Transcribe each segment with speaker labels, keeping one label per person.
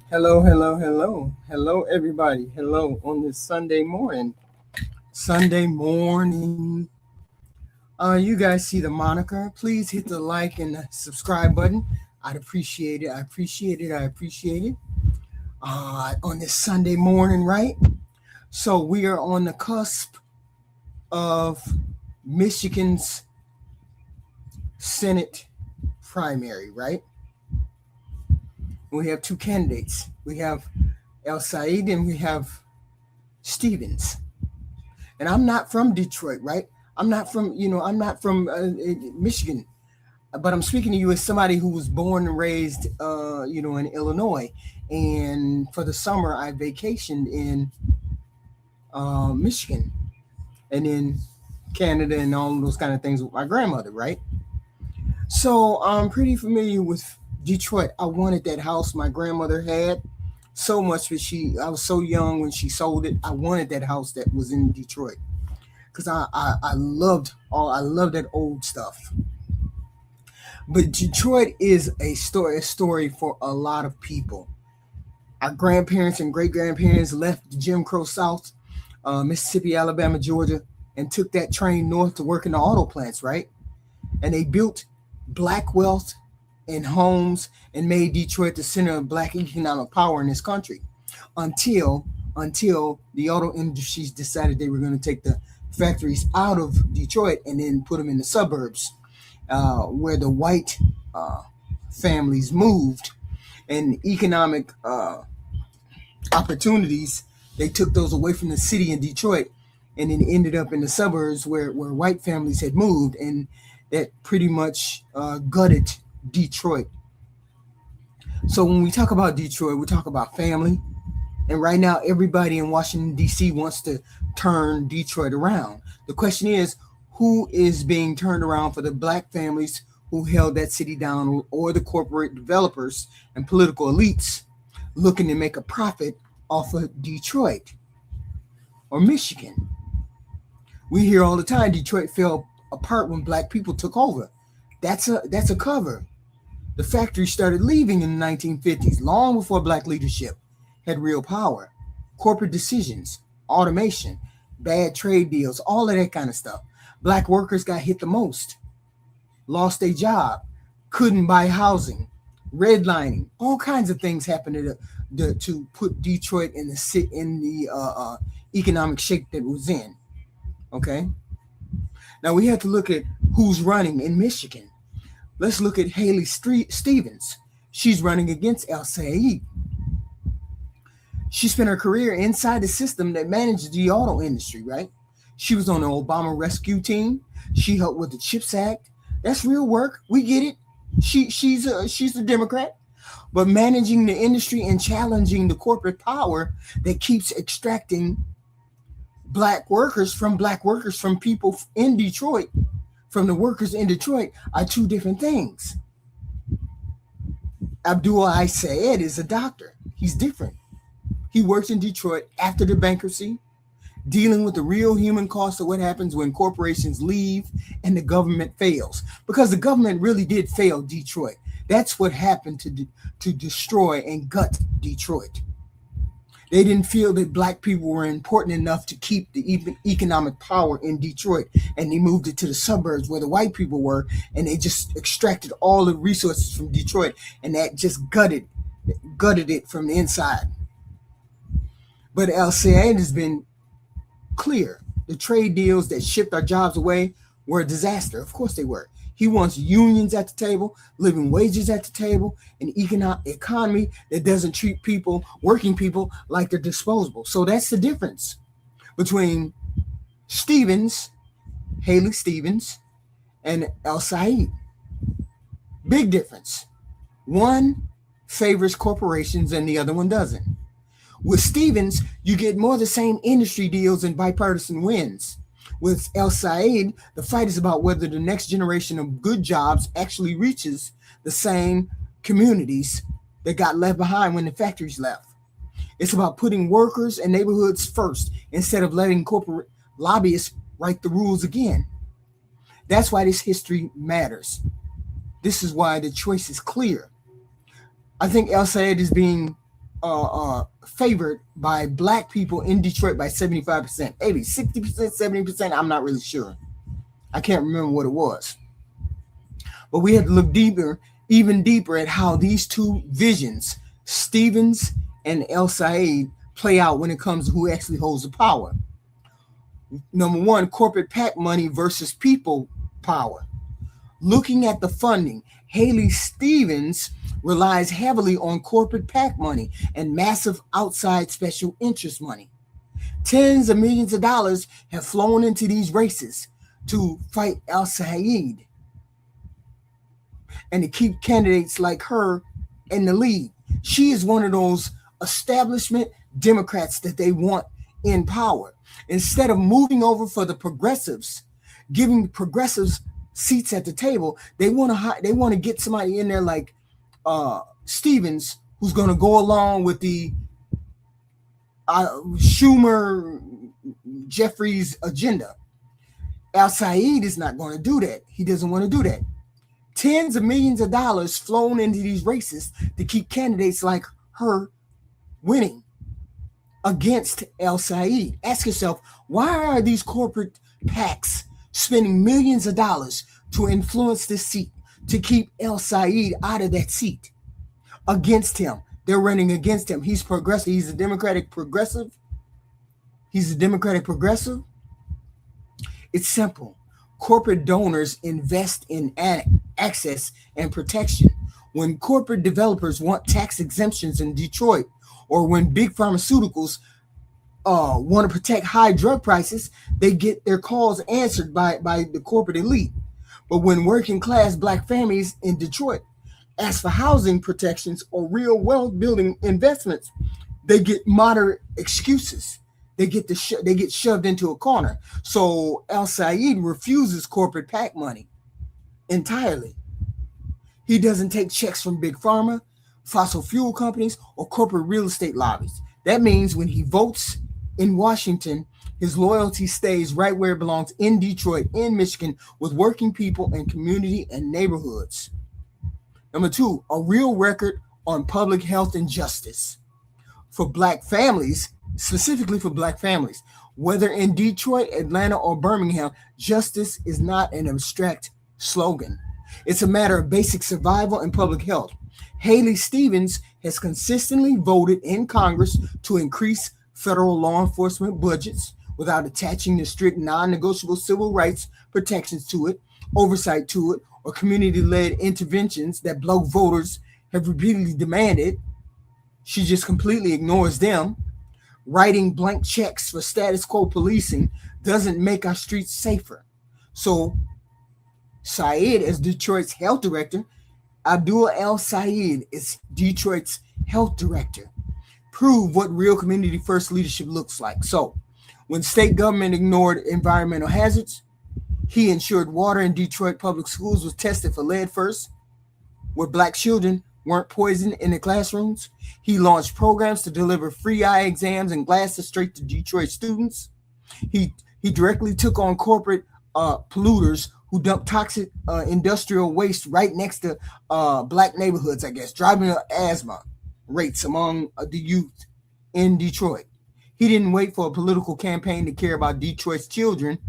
Speaker 1: Hello, hello, hello. Hello, everybody. Hello on this Sunday morning. You guys see the moniker. Please hit the like and the subscribe button. I'd appreciate it. I appreciate it. On this Sunday morning, right? So we are on the cusp of Michigan's Senate primary, right? We have two candidates. We have El-Sayed and we have Stevens. And I'm not from Detroit, right? I'm not from Michigan, but I'm speaking to you as somebody who was born and raised, in Illinois. And for the summer, I vacationed in Michigan and in Canada and all those kind of things with my grandmother, right? So I'm pretty familiar with Detroit. I wanted that house my grandmother had so much, but I was so young when she sold it. I wanted that house that was in Detroit because I loved that old stuff. But Detroit is a story for a lot of people. Our grandparents and great grandparents left the Jim Crow South, Mississippi, Alabama, Georgia, and took that train north to work in the auto plants, right? And they built black wealth and homes and made Detroit the center of black economic power in this country until the auto industries decided they were going to take the factories out of Detroit and then put them in the suburbs where the white families moved, and economic opportunities, they took those away from the city in Detroit and then ended up in the suburbs where white families had moved, and that pretty much gutted Detroit. So when we talk about Detroit, we talk about family. And right now, everybody in Washington, D.C. wants to turn Detroit around. The question is, who is being turned around for the black families who held that city down, or the corporate developers and political elites looking to make a profit off of Detroit or Michigan? We hear all the time Detroit fell apart when black people took over. That's a cover. The factory started leaving in the 1950s, long before black leadership had real power. Corporate decisions, automation, bad trade deals, all of that kind of stuff. Black workers got hit the most, lost their job, couldn't buy housing, redlining, all kinds of things happened to put Detroit in the economic shape that it was in. Okay. Now we have to look at who's running in Michigan. Let's look at Haley Stevens. She's running against El-Sayed. She spent her career inside the system that managed the auto industry, right? She was on the Obama rescue team. She helped with the CHIPS Act. That's real work. We get it. She's a Democrat, but managing the industry and challenging the corporate power that keeps extracting black workers from people in Detroit, from the workers in Detroit, are two different things. Abdul El-Sayed is a doctor. He's different. He works in Detroit after the bankruptcy, dealing with the real human cost of what happens when corporations leave and the government fails. Because the government really did fail Detroit. That's what happened to destroy and gut Detroit. They didn't feel that black people were important enough to keep the economic power in Detroit, and they moved it to the suburbs where the white people were, and they just extracted all the resources from Detroit, and that just gutted it from the inside. But El-Sayed has been clear. The trade deals that shipped our jobs away were a disaster. Of course they were. He wants unions at the table, living wages at the table, an economy that doesn't treat working people, like they're disposable. So that's the difference between Haley Stevens, and El-Sayed. Big difference. One favors corporations and the other one doesn't. With Stevens, you get more of the same industry deals and bipartisan wins. With El-Sayed, the fight is about whether the next generation of good jobs actually reaches the same communities that got left behind when the factories left. It's about putting workers and neighborhoods first instead of letting corporate lobbyists write the rules again. That's why this history matters. This is why the choice is clear. I think El-Sayed is being favored by black people in Detroit by 75%, maybe 60%, 70%. I'm not really sure. I can't remember what it was. But we had to look deeper, even deeper at how these two visions, Stevens and El-Sayed, play out when it comes to who actually holds the power. Number one, corporate PAC money versus people power. Looking at the funding, Haley Stevens relies heavily on corporate PAC money and massive outside special interest money. Tens of millions of dollars have flown into these races to fight El-Sayed and to keep candidates like her in the lead. She is one of those establishment Democrats that they want in power. Instead of moving over for the progressives, giving progressives seats at the table, they want to get somebody in there like Stevens, who's going to go along with the Schumer Jeffries agenda. El-Sayed is not going to do that. He doesn't want to do that. Tens of millions of dollars flown into these races to keep candidates like her winning against El-Sayed. Ask yourself, why are these corporate PACs spending millions of dollars to influence this seat, to keep El-Sayed out of that seat? Against him. They're running against him. He's progressive. He's a Democratic progressive. He's a Democratic progressive. It's simple. Corporate donors invest in access and protection. When corporate developers want tax exemptions in Detroit, or when big pharmaceuticals want to protect high drug prices, they get their calls answered by the corporate elite. But when working class black families in Detroit ask for housing protections or real wealth building investments, they get moderate excuses. They get shoved into a corner. So El-Sayed refuses corporate PAC money entirely. He doesn't take checks from big pharma, fossil fuel companies, or corporate real estate lobbies. That means when he votes in Washington, his loyalty stays right where it belongs, in Detroit, in Michigan, with working people and community and neighborhoods. Number two, a real record on public health and justice. For black families, specifically for black families, whether in Detroit, Atlanta, or Birmingham, justice is not an abstract slogan. It's a matter of basic survival and public health. Haley Stevens has consistently voted in Congress to increase federal law enforcement budgets without attaching the strict non-negotiable civil rights protections to it, oversight to it, or community-led interventions that Black voters have repeatedly demanded. She just completely ignores them. Writing blank checks for status quo policing doesn't make our streets safer. So Sayed, as Detroit's health director, Abdul El-Sayed is Detroit's health director. Prove what real community first leadership looks like. So when state government ignored environmental hazards, he ensured water in Detroit public schools was tested for lead first, where black children weren't poisoned in the classrooms. He launched programs to deliver free eye exams and glasses straight to Detroit students. He directly took on corporate polluters who dumped toxic industrial waste right next to black neighborhoods, I guess, driving up asthma rates among the youth in Detroit. He didn't wait for a political campaign to care about Detroit's children.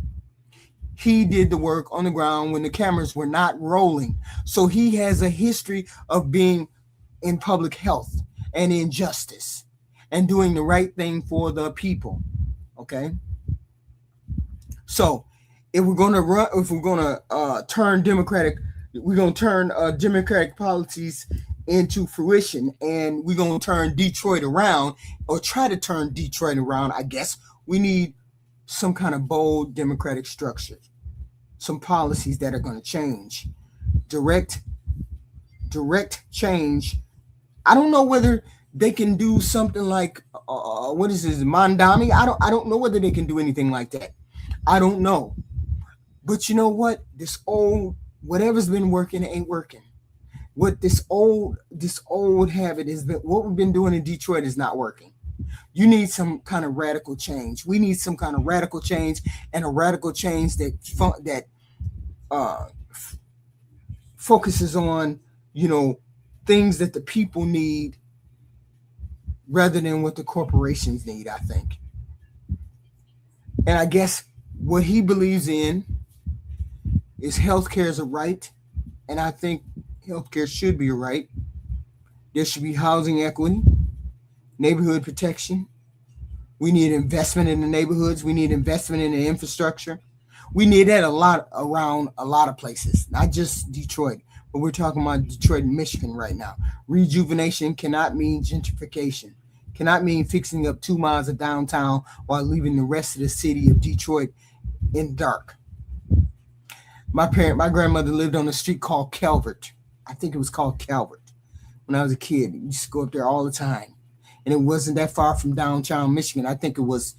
Speaker 1: He did the work on the ground when the cameras were not rolling. So he has a history of being in public health and in justice and doing the right thing for the people. Okay. So if we're going to turn Democratic policies into fruition, and we're going to turn Detroit around, or try to turn Detroit around, I guess we need some kind of bold democratic structure, some policies that are going to change, direct change I don't know whether they can do something like what is this, Mandami? I don't know whether they can do anything like that. I don't know. But you know what? This old whatever's been working ain't working. What this old habit has been, what we've been doing in Detroit is not working. You need some kind of radical change. We need some kind of radical change, and a radical change that uh, focuses on, you know, things that the people need rather than what the corporations need, I think. And I guess what he believes in is healthcare is a right, and I think healthcare should be a right. There should be housing equity, neighborhood protection. We need investment in the neighborhoods. We need investment in the infrastructure. We need that a lot around a lot of places, not just Detroit, but we're talking about Detroit, Michigan right now. Rejuvenation cannot mean gentrification, cannot mean fixing up 2 miles of downtown while leaving the rest of the city of Detroit in dark. My grandmother lived on a street called Calvert. I think it was called Calvert when I was a kid. We used to go up there all the time, and it wasn't that far from downtown Michigan. I think it was.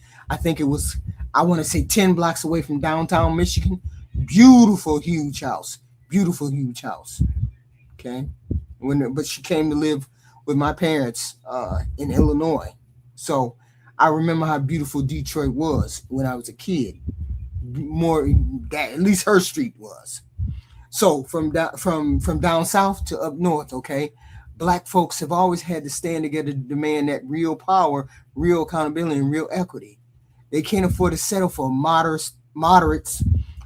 Speaker 1: I want to say 10 blocks away from downtown Michigan. Beautiful, huge house. Beautiful, huge house. Okay, but she came to live with my parents in Illinois, so I remember how beautiful Detroit was when I was a kid. More that at least her street was. So from down south to up north, okay, black folks have always had to stand together to demand that real power, real accountability, and real equity. They can't afford to settle for moderates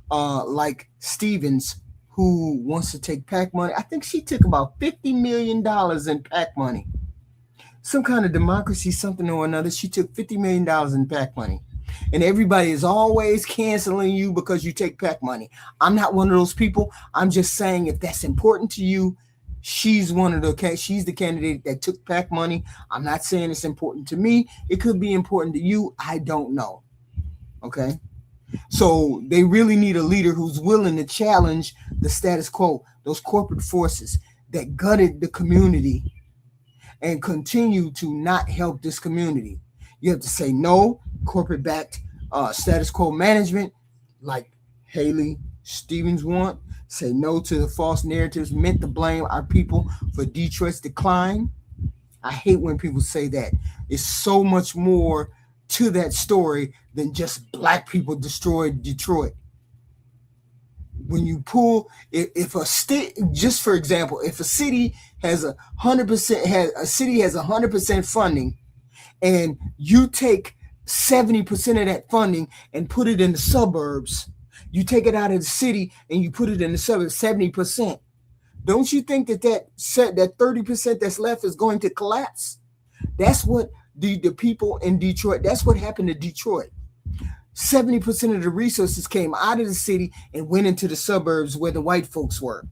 Speaker 1: like Stevens, who wants to take PAC money. I think she took about $50 million in PAC money. Some kind of democracy, something or another. She took $50 million in PAC money. And everybody is always canceling you because you take PAC money. I'm not one of those people. I'm just saying if that's important to you, she's the candidate that took PAC money. I'm not saying it's important to me. It could be important to you. I don't know. Okay. So they really need a leader who's willing to challenge the status quo, those corporate forces that gutted the community and continue to not help this community. You have to say no, corporate backed status quo management, like Haley Stevens want. Say no to the false narratives meant to blame our people for Detroit's decline. I hate when people say that. It's so much more to that story than just black people destroyed Detroit. When you pull, if a state, just for example, if a city has 100% has 100% funding, and you take 70% of that funding and put it in the suburbs, you take it out of the city and you put it in the suburbs, 70%. Don't you think that 30% that's left is going to collapse? That's what the people in Detroit, that's what happened to Detroit. 70% of the resources came out of the city and went into the suburbs where the white folks were.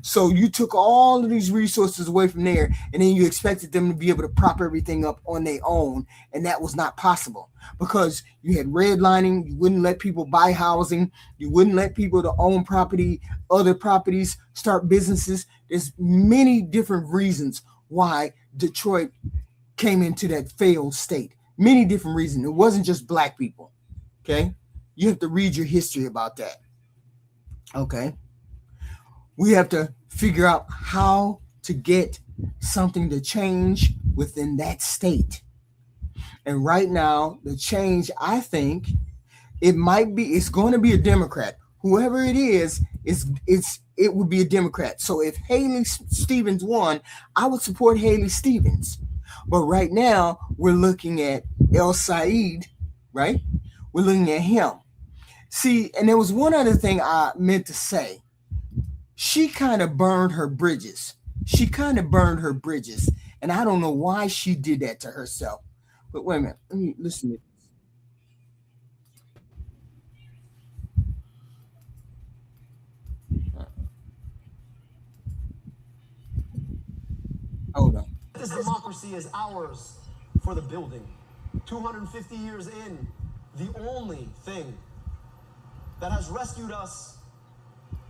Speaker 1: So you took all of these resources away from there, and then you expected them to be able to prop everything up on their own, and that was not possible because you had redlining. You wouldn't let people buy housing. You wouldn't let people to own property, other properties, start businesses. There's many different reasons why Detroit came into that failed state. Many different reasons. It wasn't just black people. Okay, you have to read your history about that. Okay. We have to figure out how to get something to change within that state. And right now, the change, I think, it's going to be a Democrat. Whoever it is, it would be a Democrat. So if Haley Stevens won, I would support Haley Stevens. But right now, we're looking at El-Sayed, right? We're looking at him. See, and there was one other thing I meant to say. She kind of burned her bridges. And I don't know why she did that to herself. But wait a minute. Let me listen to this. Hold on.
Speaker 2: This democracy is ours for the building. 250 years in, the only thing that has rescued us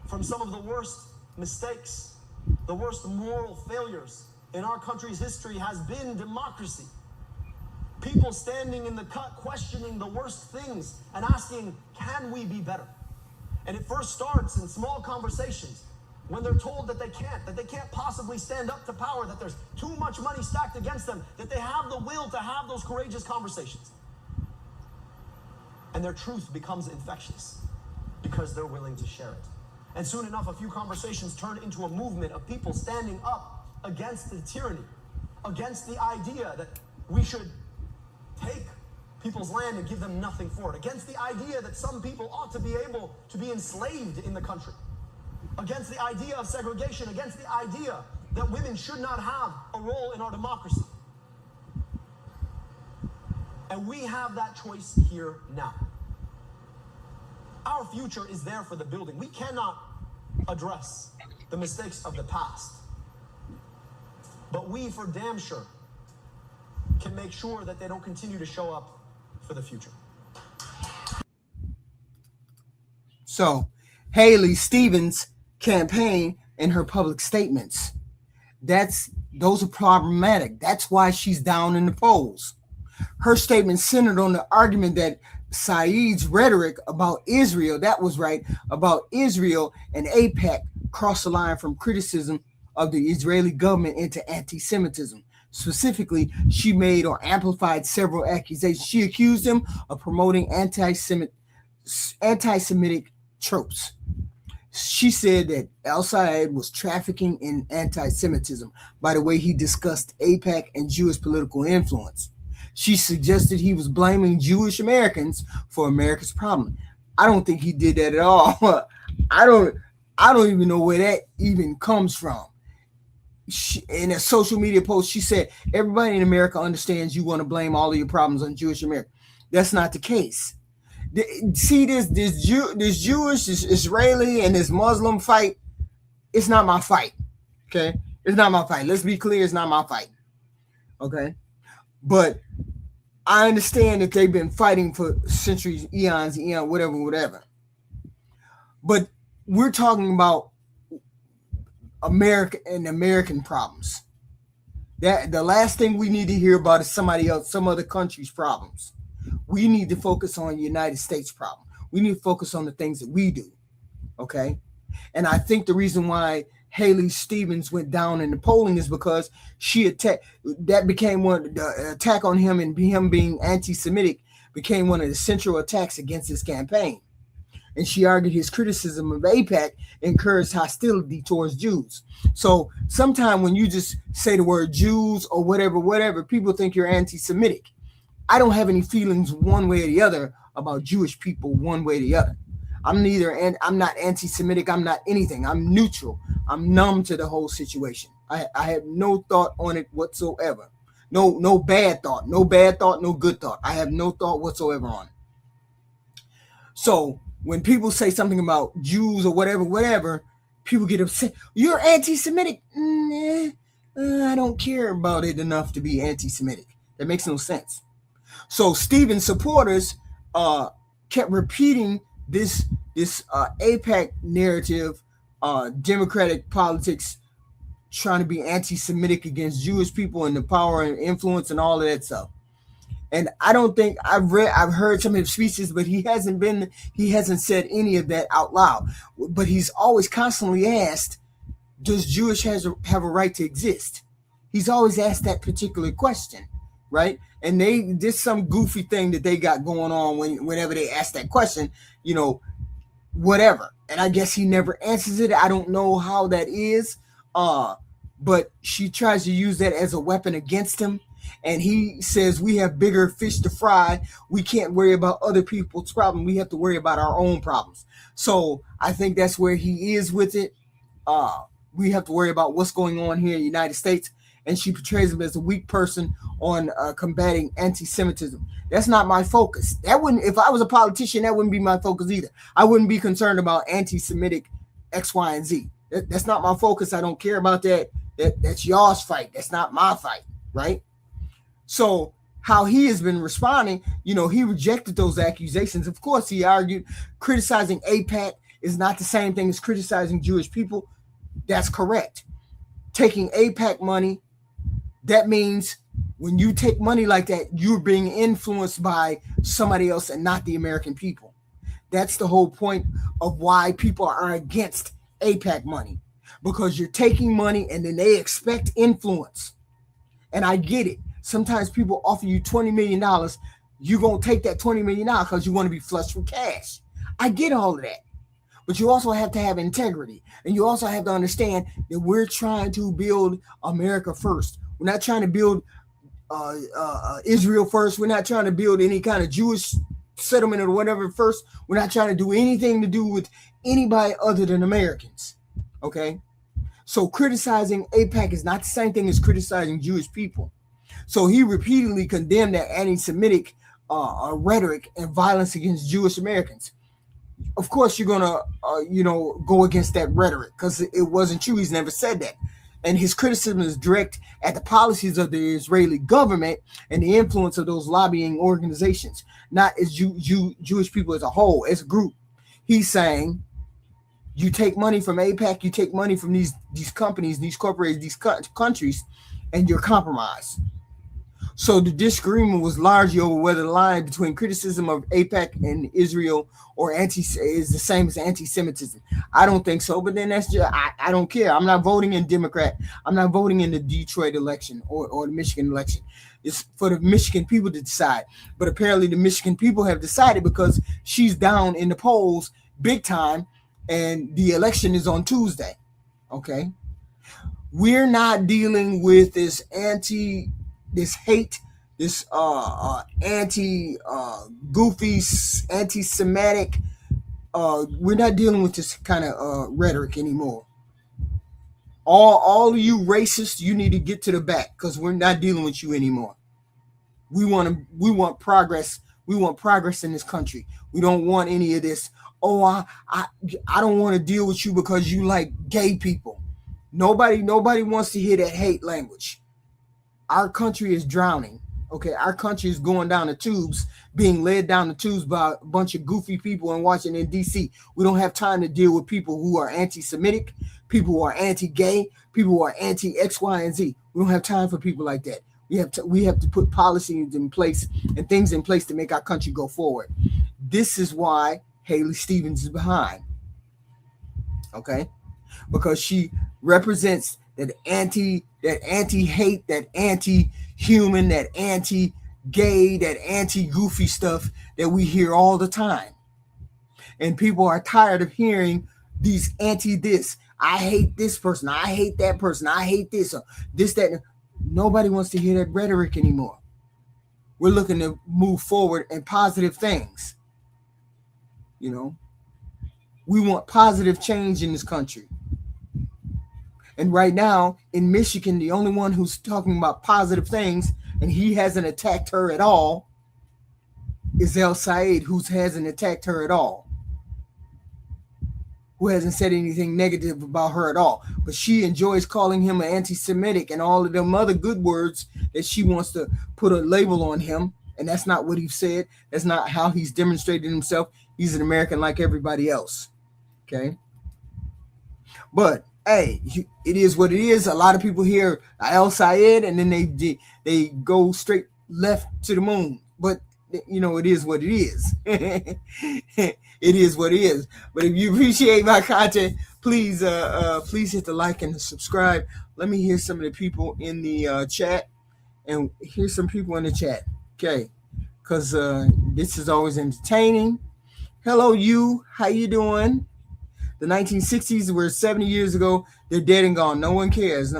Speaker 2: from some of the worst mistakes, the worst moral failures in our country's history has been democracy. People standing in the cut, questioning the worst things and asking, can we be better? And it first starts in small conversations when they're told that they can't possibly stand up to power, that there's too much money stacked against them, that they have the will to have those courageous conversations. And their truth becomes infectious because they're willing to share it. And soon enough, a few conversations turn into a movement of people standing up against the tyranny, against the idea that we should take people's land and give them nothing for it, against the idea that some people ought to be able to be enslaved in the country, against the idea of segregation, against the idea that women should not have a role in our democracy. And we have that choice here now. Our future is there for the building. We cannot address the mistakes of the past, but we for damn sure can make sure that they don't continue to show up for the future.
Speaker 1: So, Haley Stevens' campaign and her public statements, those are problematic. That's why she's down in the polls. Her statement centered on the argument that Saeed's rhetoric about Israel, that was right, about Israel and AIPAC crossed the line from criticism of the Israeli government into anti-Semitism. Specifically, she made or amplified several accusations. She accused him of promoting anti-Semitic tropes. She said that El-Sayed was trafficking in anti-Semitism by the way he discussed AIPAC and Jewish political influence. She suggested he was blaming Jewish Americans for America's problem. I don't think he did that at all. I don't even know where that even comes from. In a social media post, she said, everybody in America understands you want to blame all of your problems on Jewish America. That's not the case. See, this Jewish, this Israeli, and this Muslim fight, it's not my fight. Okay? It's not my fight. Let's be clear, it's not my fight. Okay? But I understand that they've been fighting for centuries, eons, whatever. But we're talking about America and American problems. That the last thing we need to hear about is somebody else, some other country's problems. We need to focus on the United States problem. We need to focus on the things that we do. Okay? And I think the reason why Haley Stevens went down in the polling is because she attacked, that became the attack on him, and him being anti-Semitic became one of the central attacks against his campaign. And she argued his criticism of AIPAC encouraged hostility towards Jews. So sometimes when you just say the word Jews or whatever, people think you're anti-Semitic. I don't have any feelings one way or the other about Jewish people one way or the other. I'm not anti-Semitic. I'm not anything. I'm neutral. I'm numb to the whole situation. I have no thought on it whatsoever. No bad thought. No bad thought. No good thought. I have no thought whatsoever on it. So when people say something about Jews or whatever, people get upset. You're anti-Semitic. I don't care about it enough to be anti-Semitic. That makes no sense. So Stevens supporters kept repeating this AIPAC narrative, Democratic politics, trying to be anti-Semitic against Jewish people and the power and influence and all of that stuff. And I don't think I've heard some of his speeches, but he hasn't said any of that out loud. But he's always constantly asked, does Jewish have a right to exist? He's always asked that particular question, right? And there's some goofy thing that they got going on whenever they ask that question, whatever. And I guess he never answers it. I don't know how that is. But she tries to use that as a weapon against him. And he says, we have bigger fish to fry. We can't worry about other people's problems. We have to worry about our own problems. So I think that's where he is with it. We have to worry about what's going on here in the United States. And she portrays him as a weak person on combating anti-Semitism. That's not my focus. If I was a politician, that wouldn't be my focus either. I wouldn't be concerned about anti-Semitic X, Y, and Z. That's not my focus. I don't care about that. That's y'all's fight. That's not my fight, right? So how he has been responding, he rejected those accusations. Of course, he argued criticizing AIPAC is not the same thing as criticizing Jewish people. That's correct. Taking AIPAC money That means when you take money like that, you're being influenced by somebody else and not the American people. That's the whole point of why people are against APAC money, because you're taking money and then they expect influence. And I get it. Sometimes people offer you $20 million. You're going to take that $20 million because you want to be flush with cash. I get all of that. But you also have to have integrity. And you also have to understand that we're trying to build America first. We're not trying to build Israel first. We're not trying to build any kind of Jewish settlement or whatever first. We're not trying to do anything to do with anybody other than Americans. Okay? So criticizing AIPAC is not the same thing as criticizing Jewish people. So he repeatedly condemned that anti-Semitic rhetoric and violence against Jewish Americans. Of course, you're gonna, go against that rhetoric because it wasn't true. He's never said that. And his criticism is direct at the policies of the Israeli government and the influence of those lobbying organizations, not as Jewish people as a whole, as a group. He's saying, you take money from AIPAC, you take money from these companies, these corporations, these countries, and you're compromised. So the disagreement was largely over whether the line between criticism of AIPAC and Israel or is the same as anti-Semitism. I don't think so, but then that's just, I don't care. I'm not voting in Democrat. I'm not voting in the Detroit election or the Michigan election. It's for the Michigan people to decide. But apparently the Michigan people have decided because she's down in the polls big time and the election is on Tuesday. Okay. We're not dealing with this hate, this goofy, anti-Semitic. We're not dealing with this kind of rhetoric anymore. All of you racists, you need to get to the back because we're not dealing with you anymore. We want progress. We want progress in this country. We don't want any of this. Oh, I don't want to deal with you because you like gay people. Nobody wants to hear that hate language. Our country is drowning. Okay, our country is going down the tubes, being led down the tubes by a bunch of goofy people in Washington, D.C. We don't have time to deal with people who are anti-Semitic, people who are anti-gay, people who are anti-X, Y, and Z. We don't have time for people like that. We have to put policies in place and things in place to make our country go forward. This is why Haley Stevens is behind. Okay, because she represents that anti-hate, that anti-human, that anti-gay, that anti-goofy stuff that we hear all the time. And people are tired of hearing these anti-this. I hate this person. I hate that person. I hate this or this, that. Nobody wants to hear that rhetoric anymore. We're looking to move forward in positive things. We want positive change in this country. And right now in Michigan, the only one who's talking about positive things, and he hasn't attacked her at all, is El-Sayed, who hasn't attacked her at all, who hasn't said anything negative about her at all. But she enjoys calling him an anti-Semitic and all of them other good words that she wants to put a label on him. And that's not what he said. That's not how he's demonstrated himself. He's an American like everybody else. Okay. But hey, it is what it is. A lot of people hear El-Sayed and then they go straight left to the moon. But it is what it is. It is what it is. But if you appreciate my content, please hit the like and the subscribe. Let me hear some of the people in the chat, and here's some people in the chat. Okay, because this is always entertaining. Hello, you. How you doing? The 1960s were 70 years ago. They're dead and gone. No one cares.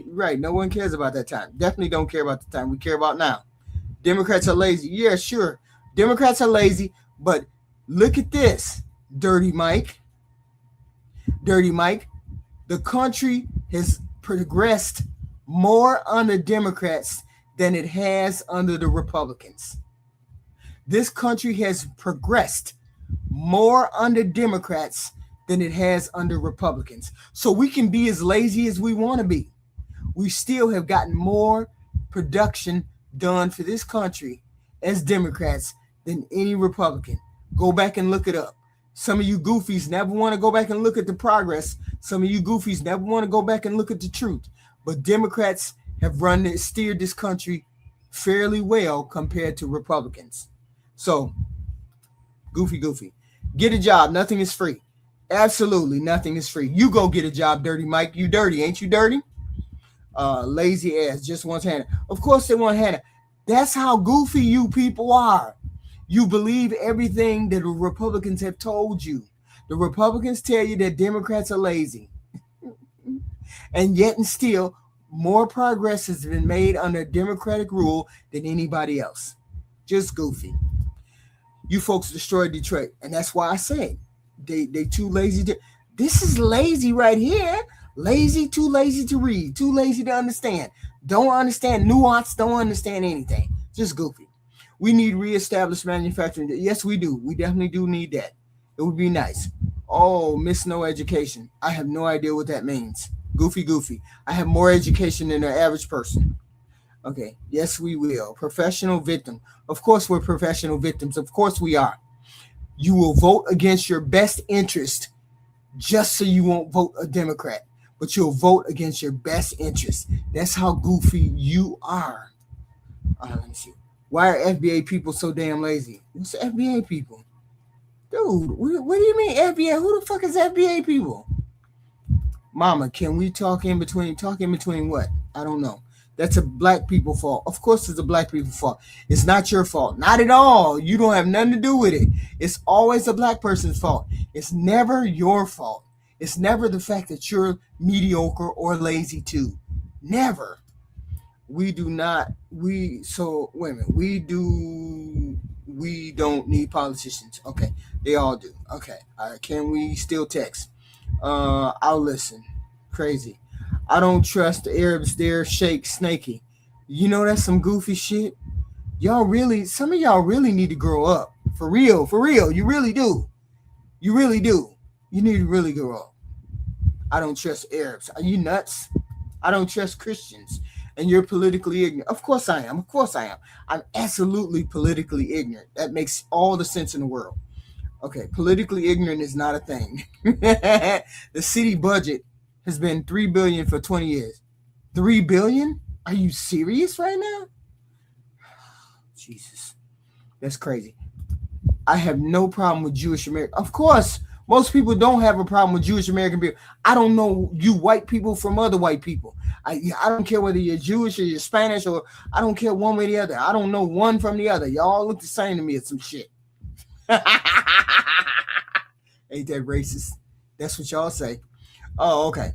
Speaker 1: Right. No one cares about that time. Definitely don't care about the time. We care about now. Democrats are lazy. Yeah, sure. Democrats are lazy. But look at this, Dirty Mike. Dirty Mike. The country has progressed more under Democrats than it has under the Republicans. This country has progressed more under Democrats than it has under Republicans. So we can be as lazy as we want to be. We still have gotten more production done for this country as Democrats than any Republican. Go back and look it up. Some of you goofies never want to go back and look at the progress. Some of you goofies never want to go back and look at the truth. But Democrats have steered this country fairly well compared to Republicans. So, goofy. Get a job. Nothing is free. Absolutely nothing is free. You go get a job, Dirty Mike. You dirty, ain't you dirty? Lazy ass just wants Hannah. Of course they want Hannah. That's how goofy you people are. You believe everything that the Republicans have told you. The Republicans tell you that Democrats are lazy. And yet and still, more progress has been made under Democratic rule than anybody else. Just goofy. You folks destroyed Detroit. And that's why I say they too lazy to. This is lazy right here. Lazy, too lazy to read, too lazy to understand. Don't understand nuance, don't understand anything. Just goofy. We need reestablished manufacturing. Yes, we do. We definitely do need that. It would be nice. Oh, miss no education. I have no idea what that means. Goofy. I have more education than the average person. Okay, yes, we will. Professional victim. Of course, we're professional victims. Of course, we are. You will vote against your best interest just so you won't vote a Democrat, but you'll vote against your best interest. That's how goofy you are. Let me see. Why are FBA people so damn lazy? What's FBA people? Dude, what do you mean FBA? Who the fuck is FBA people? Mama, can we talk in between? Talk in between what? I don't know. That's a black people fault. Of course it's a black people fault. It's not your fault. Not at all. You don't have nothing to do with it. It's always a black person's fault. It's never your fault. It's never the fact that you're mediocre or lazy too. Never. We do not. So wait a minute. We don't need politicians. Okay. They all do. Okay. All right. Can we still text? I'll listen. Crazy. I don't trust the Arabs. They're shake snaky. You know that's some goofy shit. Some of y'all really need to grow up. For real. You really do. You really do. You need to really grow up. I don't trust Arabs. Are you nuts? I don't trust Christians. And you're politically ignorant. Of course I am. I'm absolutely politically ignorant. That makes all the sense in the world. Okay, politically ignorant is not a thing. The city budget has been $3 billion for 20 years. $3 billion? Are you serious right now? Jesus, that's crazy. I have no problem with Jewish American. Of course, most people don't have a problem with Jewish American people. I don't know you white people from other white people. I don't care whether you're Jewish or you're Spanish, or I don't care one way or the other. I don't know one from the other. Y'all look the same to me at some shit. Ain't that racist? That's what y'all say. Oh, okay.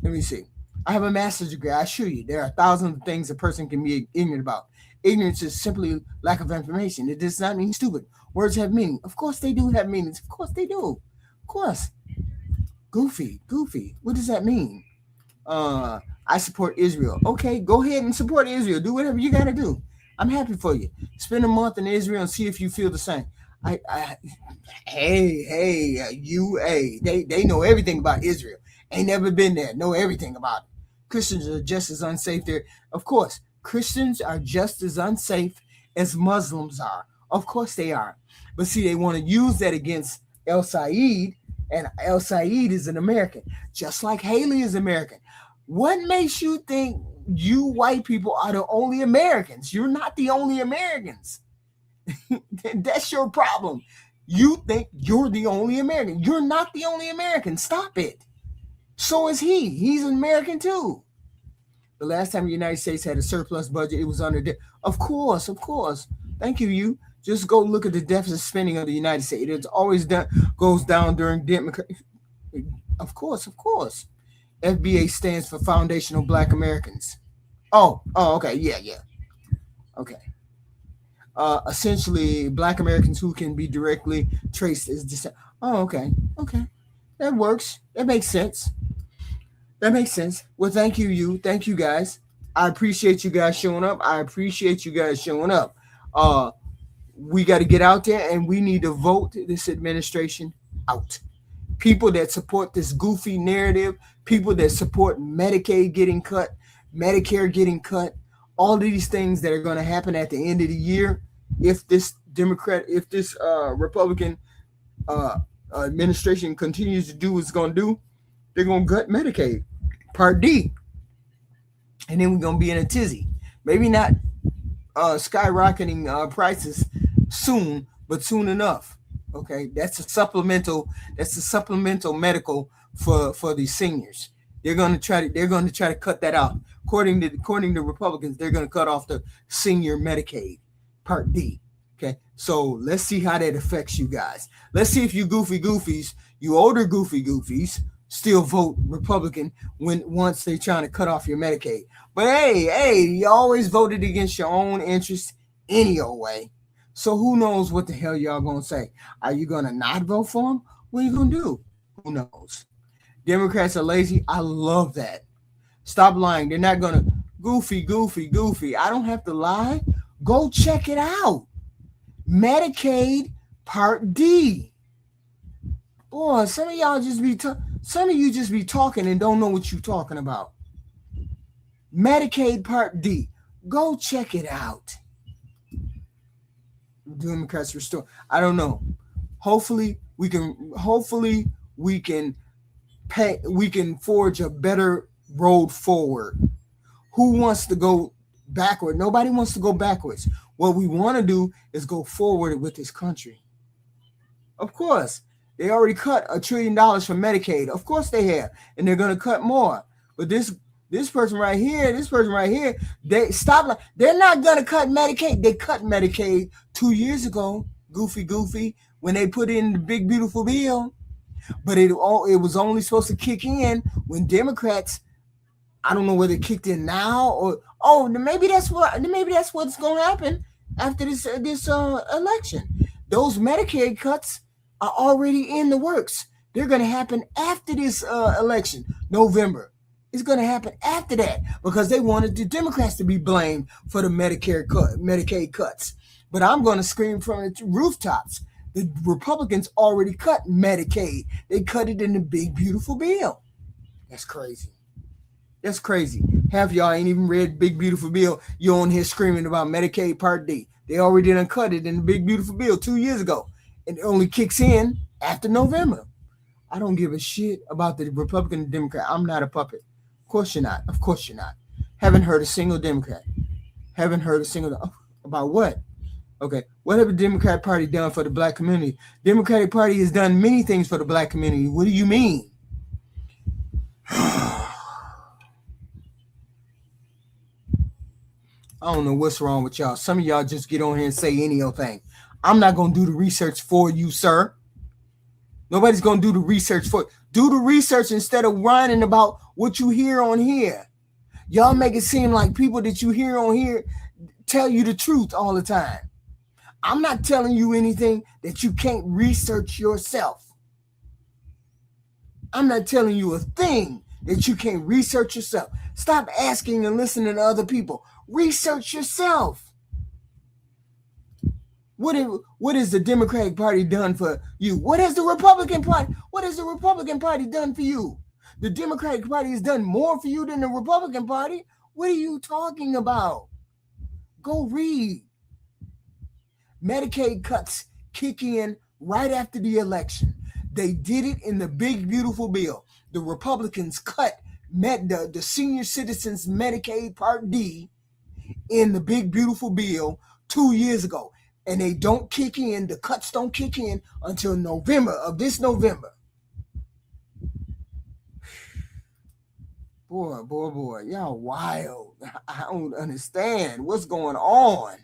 Speaker 1: Let me see. I have a master's degree. I assure you, there are thousands of things a person can be ignorant about. Ignorance is simply lack of information. It does not mean stupid. Words have meaning. Of course they do have meanings. Of course they do. Of course. Goofy. What does that mean? I support Israel. Okay, go ahead and support Israel. Do whatever you gotta do. I'm happy for you. Spend a month in Israel and see if you feel the same. They know everything about Israel. Ain't never been there. Know everything about it. Christians are just as unsafe there. Of course, Christians are just as unsafe as Muslims are. Of course they are. But see, they want to use that against El-Sayed, and El-Sayed is an American, just like Haley is American. What makes you think you white people are the only Americans? You're not the only Americans. That's your problem. You think you're the only American. You're not the only American. Stop it. So is he. He's an American too. The last time the United States had a surplus budget, it was under debt. Of course. Thank you. You just go look at the deficit spending of the United States. It's always goes down during Democrat. Of course. FBA stands for Foundational Black Americans. Oh, okay, yeah. Okay. Essentially, Black Americans who can be directly traced as descent. Oh, okay. That works. That makes sense. Well, thank you. Thank you, guys. I appreciate you guys showing up. We got to get out there, and we need to vote this administration out. People that support this goofy narrative, people that support Medicaid getting cut, Medicare getting cut, all of these things that are going to happen at the end of the year, if this Republican administration continues to do what it's going to do, they're going to gut Medicaid. Part D. and then we're gonna be in a tizzy. Maybe not skyrocketing prices soon, but soon enough. Okay, that's a supplemental. That's a supplemental medical for the seniors. They're going to try to cut that out. According to Republicans, they're going to cut off the senior Medicaid Part D. Okay, so let's see how that affects you guys. Let's see if you goofy goofies, you older goofy goofies, still vote Republican when once they're trying to cut off your Medicaid. But hey, you always voted against your own interests any old way. So who knows what the hell y'all gonna say? Are you gonna not vote for them? What are you gonna do? Who knows? Democrats are lazy. I love that. Stop lying. They're not gonna goofy. I don't have to lie. Go check it out. Medicaid Part D. Boy, some of you just be talking and don't know what you're talking about. Medicaid Part D. Go check it out. Democrats restore. I don't know. Hopefully we can forge a better road forward. Who wants to go backward? Nobody wants to go backwards. What we want to do is go forward with this country. Of course, they already cut $1 trillion from Medicaid. Of course they have, and they're going to cut more. But this person right here, they're not going to cut Medicaid. They cut Medicaid 2 years ago, goofy, when they put in the big beautiful bill. But it was only supposed to kick in when Democrats, I don't know whether it kicked in now or maybe that's what's going to happen after this election. Those Medicaid cuts are already in the works. They're going to happen after this election, November. It's going to happen after that because they wanted the Democrats to be blamed for the Medicaid cuts. But I'm going to scream from the rooftops. The Republicans already cut Medicaid. They cut it in the big, beautiful bill. That's crazy. Half y'all ain't even read Big Beautiful Bill. You're on here screaming about Medicaid Part D. They already done cut it in the Big Beautiful Bill 2 years ago. And it only kicks in after November. I don't give a shit about the Republican and Democrat. I'm not a puppet. Of course you're not. Haven't heard a single Democrat. About what? Okay. What have the Democratic Party done for the black community? Democratic Party has done many things for the black community. What do you mean? I don't know what's wrong with y'all. Some of y'all just get on here and say any old thing. I'm not going to do the research for you, sir. Nobody's going to do the research for you. Do the research instead of whining about what you hear on here. Y'all make it seem like people that you hear on here tell you the truth all the time. I'm not telling you anything that you can't research yourself. I'm not telling you a thing that you can't research yourself. Stop asking and listening to other people. Research yourself. What has the Democratic Party done for you? What has the Republican Party done for you? The Democratic Party has done more for you than the Republican Party. What are you talking about? Go read. Medicaid cuts kick in right after the election. They did it in the big, beautiful bill. The Republicans cut the senior citizens Medicaid Part D in the big, beautiful bill 2 years ago. And they don't kick in, the cuts don't kick in until this November. Boy, y'all wild. I don't understand what's going on.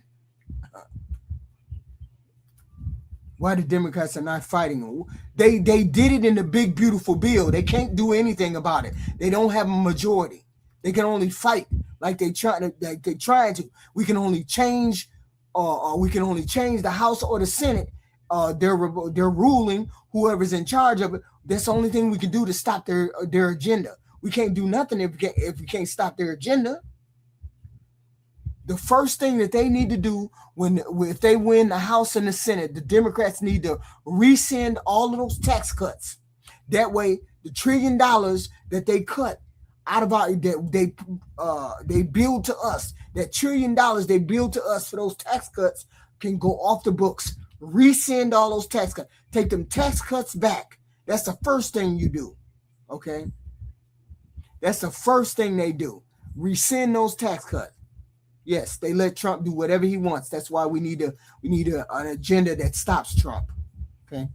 Speaker 1: Why the Democrats are not fighting? They did it in the big, beautiful bill. They can't do anything about it. They don't have a majority. They can only fight like they trying to. We can only change the House or the Senate. They're ruling. Whoever's in charge of it. That's the only thing we can do to stop their agenda. We can't do nothing if we can't stop their agenda. The first thing that they need to do if they win the House and the Senate, the Democrats need to rescind all of those tax cuts. That way, the $1 trillion that they cut out of our they build to us, that $1 trillion they build to us for those tax cuts can go off the books. Rescind all those tax cuts. Take them tax cuts back. That's the first thing you do. Okay? That's the first thing they do. rescind those tax cuts. Yes, they let Trump do whatever he wants. That's why we need an agenda that stops Trump. Okay.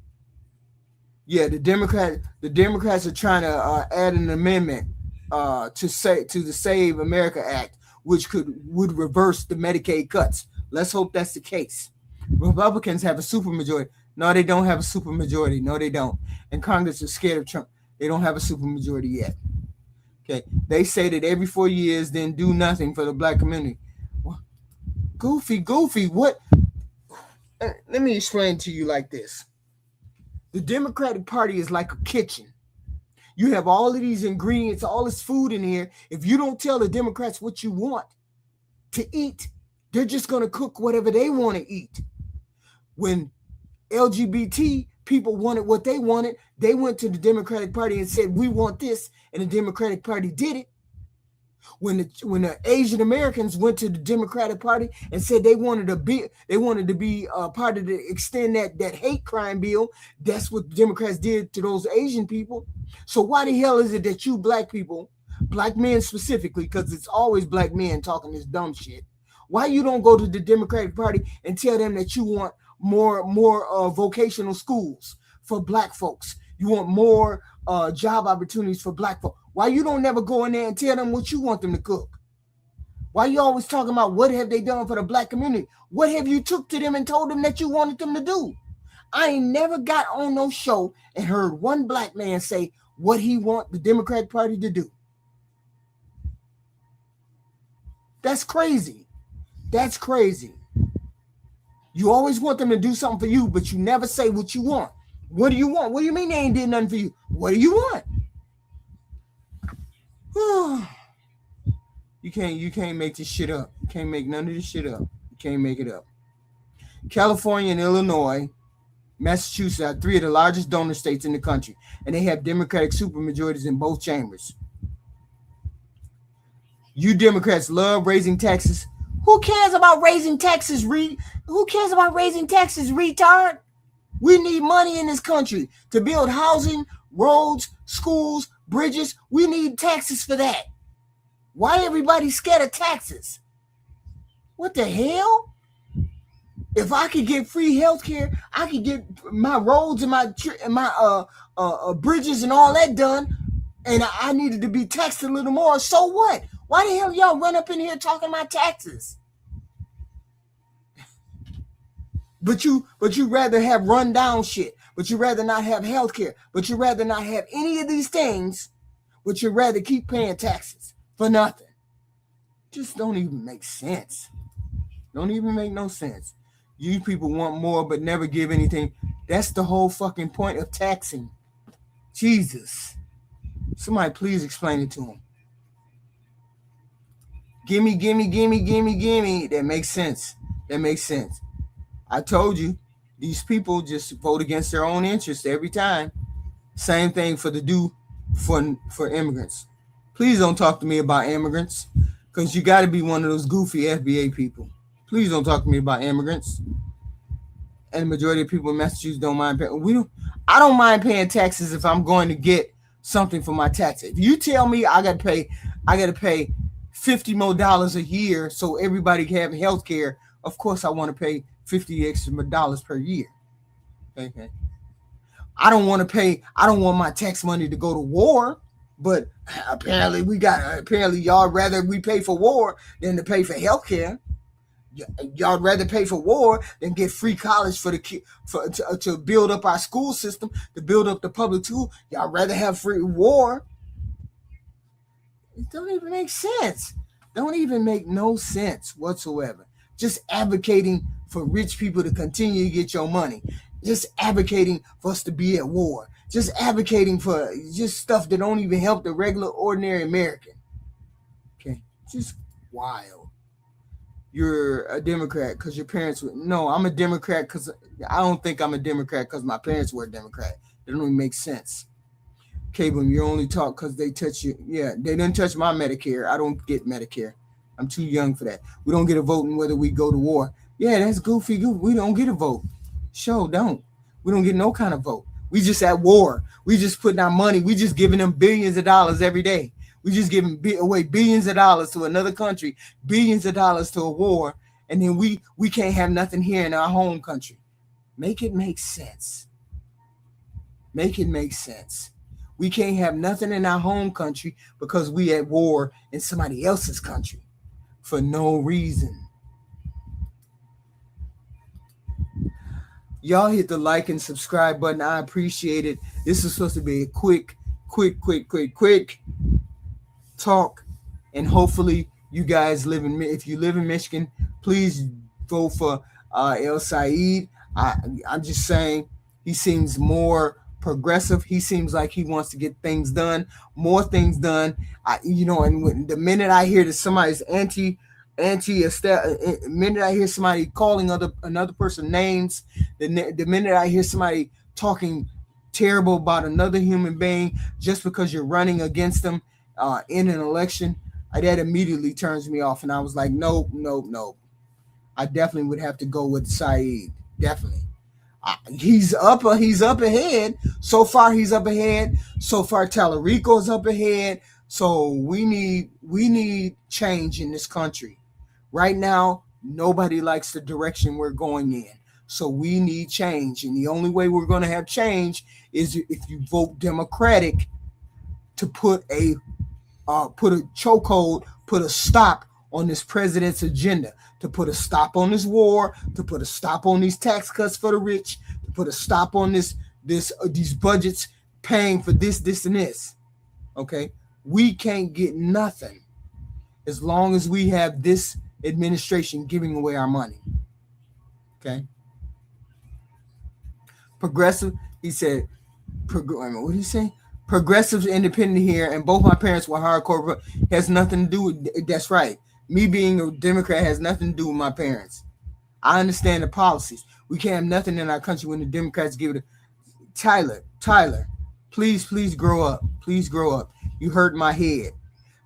Speaker 1: Yeah, the Democrats are trying to add an amendment to the Save America Act, which would reverse the Medicaid cuts. Let's hope that's the case. Republicans have a supermajority. No, they don't have a supermajority. No, they don't. And Congress is scared of Trump. They don't have a supermajority yet. Okay, they say that every 4 years, then do nothing for the black community. Goofy. What? Let me explain to you like this. The Democratic Party is like a kitchen. You have all of these ingredients, all this food in here. If you don't tell the Democrats what you want to eat, they're just going to cook whatever they want to eat. When LGBT people wanted what they wanted, they went to the Democratic Party and said, we want this, and the Democratic Party did it. When the Asian Americans went to the Democratic Party and said they wanted to be part of the extend that hate crime bill, that's what the Democrats did to those Asian people. So why the hell is it that you black people, black men specifically, because it's always black men talking this dumb shit, why you don't go to the Democratic Party and tell them that you want more vocational schools for black folks? You want more job opportunities for black folks. Why you don't never go in there and tell them what you want them to cook? Why you always talking about what have they done for the black community? What have you took to them and told them that you wanted them to do? I ain't never got on no show and heard one black man say what he want the Democratic Party to do. That's crazy. That's crazy. You always want them to do something for you, but you never say what you want. What do you want? What do you mean they ain't did nothing for you? What do you want? You can't make this shit up. You can't make none of this shit up. You can't make it up. California and Illinois, Massachusetts are three of the largest donor states in the country, and they have Democratic supermajorities in both chambers. You Democrats love raising taxes. Who cares about raising taxes, Who cares about raising taxes, retard? We need money in this country to build housing, roads, schools, bridges. We need taxes for that. Why everybody scared of taxes? What the hell? If I could get free health care, I could get my roads and my bridges and all that done, and I needed to be taxed a little more. So what? Why the hell y'all run up in here talking about taxes? But you rather have run down shit. But you rather not have health care. But you rather not have any of these things. But you rather keep paying taxes for nothing. Just don't even make sense. Don't even make no sense. You people want more but never give anything. That's the whole fucking point of taxing. Jesus. Somebody please explain it to them. Gimme. That makes sense. I told you, these people just vote against their own interests every time. Same thing for immigrants. Please don't talk to me about immigrants, because you got to be one of those goofy FBA people. Please don't talk to me about immigrants. And the majority of people in Massachusetts don't mind paying. I don't mind paying taxes if I'm going to get something for my taxes. If you tell me I got to pay $50 more a year so everybody can have health care, of course I want to pay $50 extra per year. Okay. I don't want my tax money to go to war, but apparently y'all rather we pay for war than to pay for health care. Y'all rather pay for war than get free college for to build up our school system, to build up the public school. Y'all rather have free war. It don't even make sense. Don't even make no sense whatsoever. Just advocating for rich people to continue to get your money. Just advocating for us to be at war. Just advocating for just stuff that don't even help the regular, ordinary American. Okay, just wild. You're a Democrat because your parents were. No, I'm a Democrat because I don't think I'm a Democrat because my parents were a Democrat. It don't even make sense. Cable, you only talk because they touch you. Yeah, they didn't touch my Medicare. I don't get Medicare. I'm too young for that. We don't get a vote in whether we go to war. Yeah, that's goofy. We don't get a vote. Sure don't. We don't get no kind of vote. We just at war. We just putting our money. We just giving them billions of dollars every day. We just giving away billions of dollars to another country, billions of dollars to a war, and then we can't have nothing here in our home country. Make it make sense. Make it make sense. We can't have nothing in our home country because we at war in somebody else's country for no reason. Y'all hit the like and subscribe button. I appreciate it. This is supposed to be a quick talk, and hopefully you guys live in. If you live in Michigan, please vote for El-Sayed. I'm just saying he seems more progressive. He seems like he wants to get things done, more things done. And when, the minute I hear that somebody's minute I hear somebody calling another person names, the minute I hear somebody talking terrible about another human being just because you're running against them in an election, that immediately turns me off. And I was like, nope. I definitely would have to go with Saeed. Definitely. He's up ahead. So far, he's up ahead. So far, Tallarico's up ahead. So we need change in this country. Right now, nobody likes the direction we're going in. So we need change. And the only way we're going to have change is if you vote Democratic to put a chokehold, put a stop on this president's agenda, to put a stop on this war, to put a stop on these tax cuts for the rich, to put a stop on these budgets paying for this, and this. Okay? We can't get nothing as long as we have this administration giving away our money. Okay? Progressive, he said, what did he say? Progressives independent here, and both my parents were hardcore. Has nothing to do with, that's right. Me being a Democrat has nothing to do with my parents. I understand the policies. We can't have nothing in our country when the Democrats give it. Tyler, please grow up. Please grow up. You hurt my head.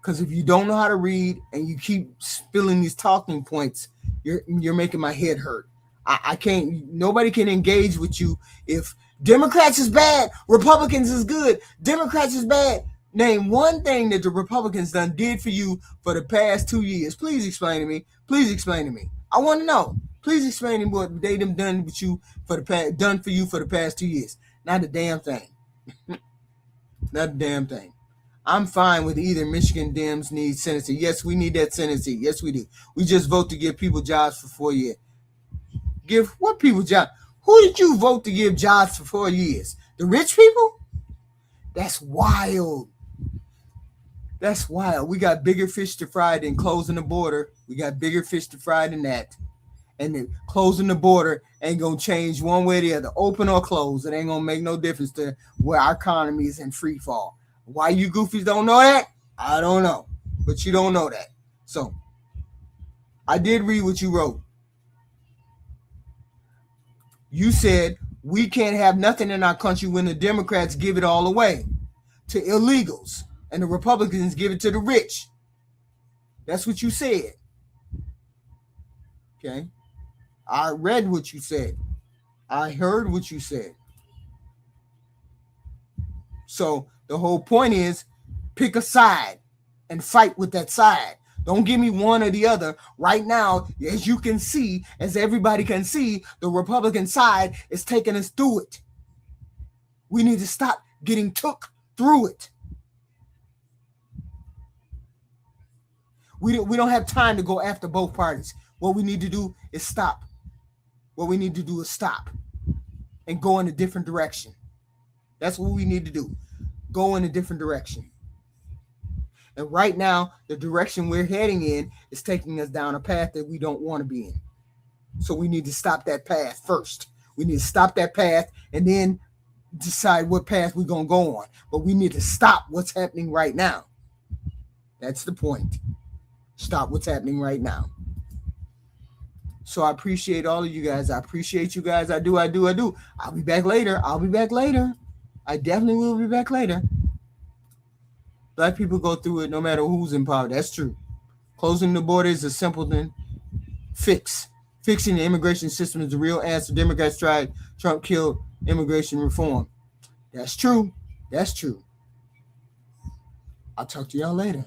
Speaker 1: Because if you don't know how to read and you keep spilling these talking points, you're making my head hurt. I can't. Nobody can engage with you if Democrats is bad, Republicans is good. Democrats is bad. Name one thing that the Republicans done did for you for the past 2 years. Please explain to me. I want to know. Please explain to me what they done with you for the past 2 years. Not a damn thing. Not a damn thing. I'm fine with either. Michigan Dems need Senate seat. Yes, we need that Senate seat. Yes, we do. We just vote to give people jobs for 4 years. Give what people jobs? Who did you vote to give jobs for 4 years? The rich people? That's wild. That's wild. We got bigger fish to fry than closing the border. We got bigger fish to fry than that. And then closing the border ain't going to change one way or the other. Open or close. It ain't going to make no difference to where our economy is in free fall. Why you goofies don't know that? I don't know. But you don't know that. So, I did read what you wrote. You said we can't have nothing in our country when the Democrats give it all away to illegals and the Republicans give it to the rich. That's what you said. Okay? I read what you said. I heard what you said. So the whole point is pick a side and fight with that side. Don't give me one or the other. Right now, as you can see, as everybody can see, the Republican side is taking us through it. We need to stop getting took through it. We don't have time to go after both parties. What we need to do is stop. What we need to do is stop and go in a different direction. That's what we need to do. Go in a different direction. And right now, the direction we're heading in is taking us down a path that we don't want to be in. So we need to stop that path first. We need to stop that path and then decide what path we're going to go on. But we need to stop what's happening right now. That's the point. Stop what's happening right now. So I appreciate all of you guys. I appreciate you guys. I do. I'll be back later. I definitely will be back later. Black people go through it no matter who's in power. That's true. Closing the border is a simple thing. Fixing the immigration system is the real answer. Democrats tried. Trump killed immigration reform. That's true. I'll talk to y'all later.